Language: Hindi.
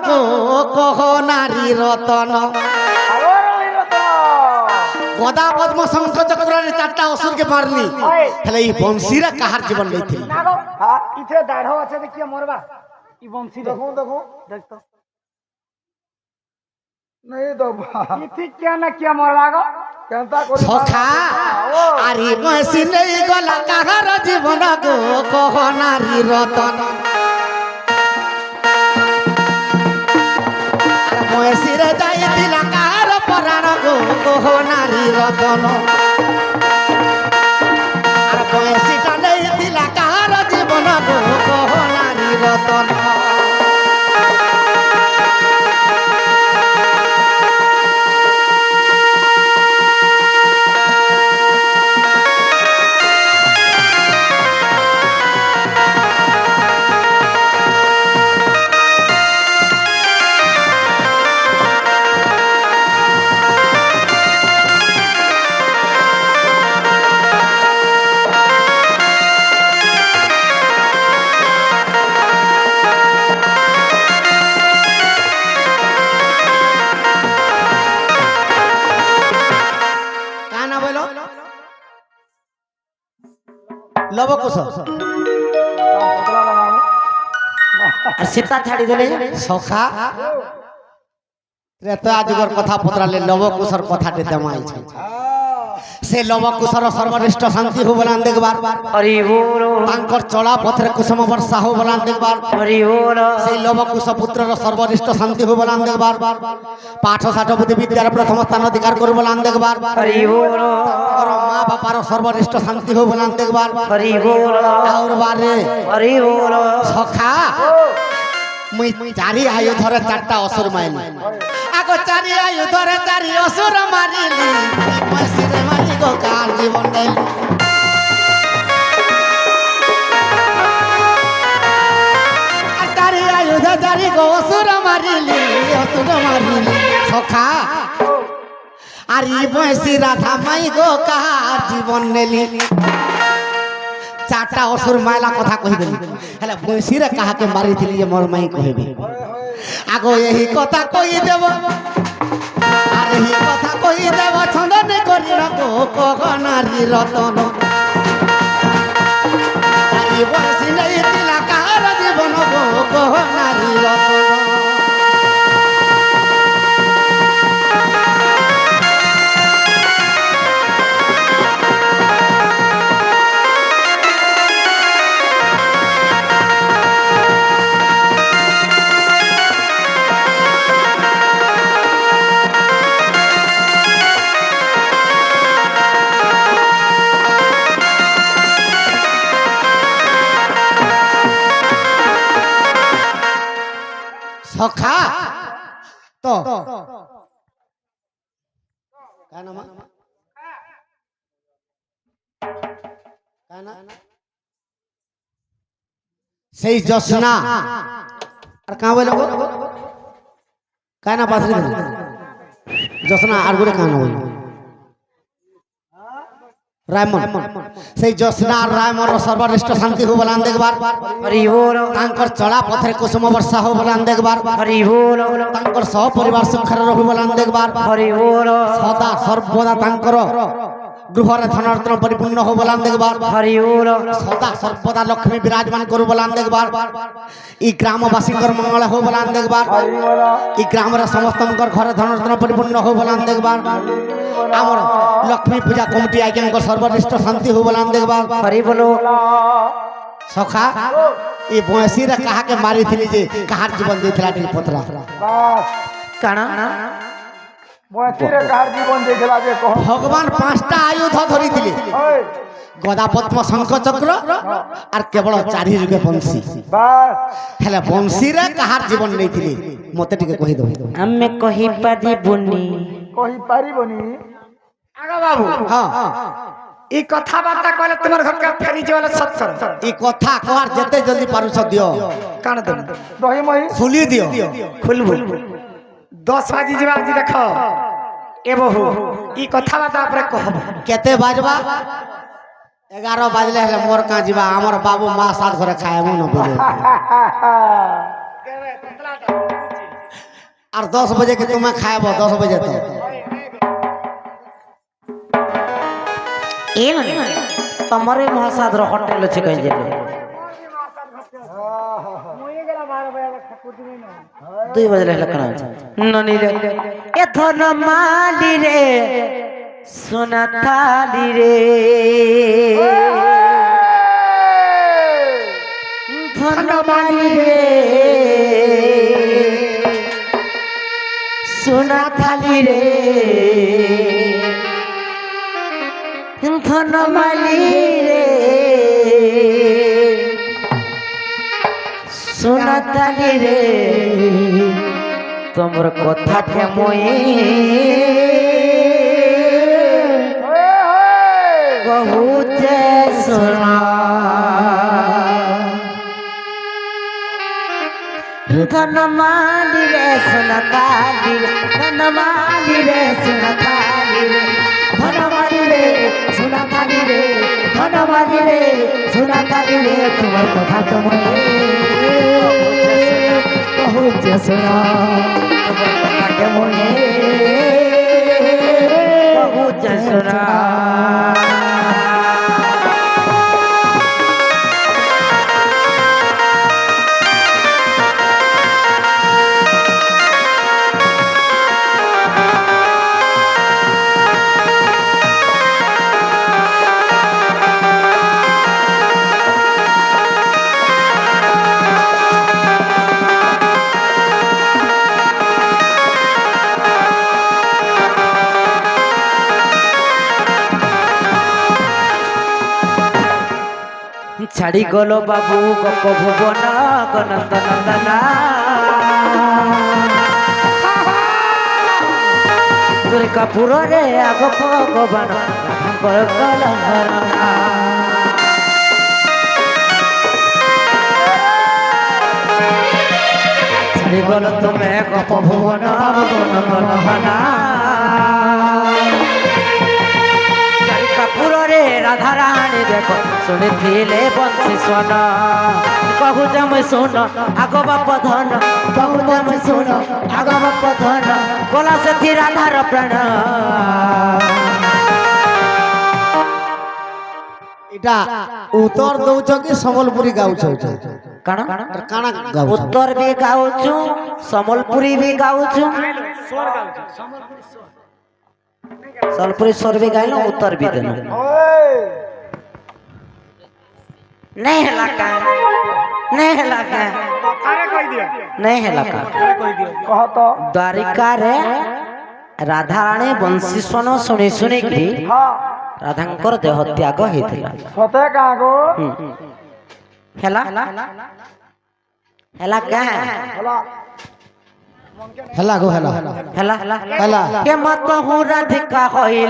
গো কহ নারী রতন গদা পদ্ম শঙ্খ চক্রের চারটা অসুরকে মারলি হেলে এই বংশীরা কাহার জীবন নেইছিল ইথে দাঢ় আছে দেখিয়া মরবা ই বংশী দেখো দেখো দেখতো नहीं तो इथि क्या ना क्या मरवा गो केनता करी सखा आरी बंशी नहीं गला काहार जीवन गो कह नारी रतन बंशी रे जाइतिला काहार प्राण गो कह नारी रतन बंशीटा नेइतिला काहार जीवन गो कह नारी रतन लवकुश सीता छाड़ी देले सखा त्रेता जुगर कथा पतराले लवकुशर कथा देमाई छे से लवकुशर सर्वश्रेष्ठ शांति हो बलान देखबार हरि बोल तांकर चला पथरे कुसुम वर्षा हो बलान देखबार हरि बोल से लवकुश पुत्रर सर्वश्रेष्ठ शांति हो बलान देखबार पाठ साठ बुद्धि विद्यार प्रथम स्थान अधिकार कर बलान देखबार हरि बोल और मां बापार सर्वश्रेष्ठ शांति हो बलान देखबार हरि बोल और बारे हरि बोल सखा मुई चारि आयुधरे चारटा असुर मारिली आगो चारि आयुधरे चारि असुर मारिली मसिरे मारी गो काल जीवन देली चारि आयुध चारि गो असुर मारिली सखा आरी बंशी राधा माई गो काल जीवन नेली चारटा असुर मायला कथा कहि देली हेले बंशी रे कहा के मारी दिली जे मोर माई कहबे आगो यही कथा कहि देब आरे ही कथा कहि देब छंदन करि रखो कह नारी रतन आरी बंशी नहीं दिला काहार जीवन गो कह नारी रतन सखा तो क्या नाम सही जसना और कहाँ बोलो क्या ना बात जसना और गुड़े कहाँ ना बोलो रायमन से जसना रायमन सर्वश्रेष्ठ शांति हो बलान देखबार हरि बोल तांकर चला पथरे कुसुम वर्षा हो बलान देखबार हरि बोल तांकर सब परिवार सुखर रहु बलान देखबार हरि बोल सदा सर्वदा तांकर गृहरे धनरत्न परिपूर्ण हो बलान देखबार हरि बोल सदा सर्वदा लक्ष्मी विराजमान करू बलान देखबार ई ग्रामवासी मंगल हो बलान देखबार ई ग्राम रे समस्त घर धनरत्न परिपूर्ण हो बलान देखबार आमर लक्ष्मी पूजा कमिटी आज्ञा सर्वश्रेष्ठ शांति हो बलान देखबार हरि बोलो सखा ये बंशी रे कहा के मारी थिली जे कहार जीवन देथिला टी पतरा काना बंशी रे कहार जीवन देथिला जे कह भगवान पांचटा आयुध धरि दिले गदा पद्म शंख चक्र और केवल चारि जुगे बंशी बस हेले बंशी रे कहार जीवन नै थिली मते टिके कहि दो हमें कहि परिबुनी कहि परिबुनी आगा बाबू हां ई कथा बार्ता कहले तुम्हार घर का फेरी जेवाला सत्सर ई कथा कहर जते जल्दी पारुछ दियो कान दे दही मही खुली दियो खुलबुल 10 बाजी जेवा जी देखो ए बहु ई कथा बार्ता आपरे कहब केते बाजबा 11 बाजले हेले मोर का जीवा हमर बाबू मां साथ घरे खाए मु न बोले আর 10 बजे के तुम्हें खाएबो 10 बजे तक ए ना तमरे महासाद रो होटल छे कहि जेलो মুই গেলা 12 বাজে ঠাকুর দিই না 2 बजे लकड़ा ननी रे ए धन माली रे सोना थाली रे धन माली रे सोना थाली रे धन माली रे सोना थाली रे তোমর কথা কেমন কহুছে শোনা ধনমালি রে সোনা তালি রে ধনমালি রে সোনা তালি রে ধনমালি রে সোনা তালি রে ধনমালি রে সোনা তালি রে তোমার কথা কেমন কহুছে শোনা তোমার কথা কেমন কহুছে শোনা ছাড়ি গল বাবু গপ ভুবন গনন্দ নন্দনা তোর কাপুরে আগ ভগবান রাধাঙ্কর কলহরণা ছাড়ি গল তুমি গপ ভুবন গনন্দ নন্দনা কাপুরে রাধা রানী দেখো শুনিলে বংশী শোন কহু জমে শোন আগ বাপ ধন কহু জমে শোন আগ বাপ ধন গলা সেথি রাধার প্রাণ এটা উত্তর দউছ কি সম্বলপুরি গাউছ কাণ কাଣା গাউছ উত্তর भी গাউছু সম্বলপুরি भी গাউছু সম্বলপুরি স্বর भी গাইলো उत्तर भी देनो नहीं हलाका नहीं हलाका আরে কই দিও नहीं हलाका কই দিও কহ তো द्वारिका रे राधा रानी बंशी स्वन शुणी शुणी कि হ্যাঁ राधांकर देह त्याग होइतिला সতে কাগো हेला हेला का হলা হেলা গো হেলা हेला হেলা के मत हूँ राधिका होइल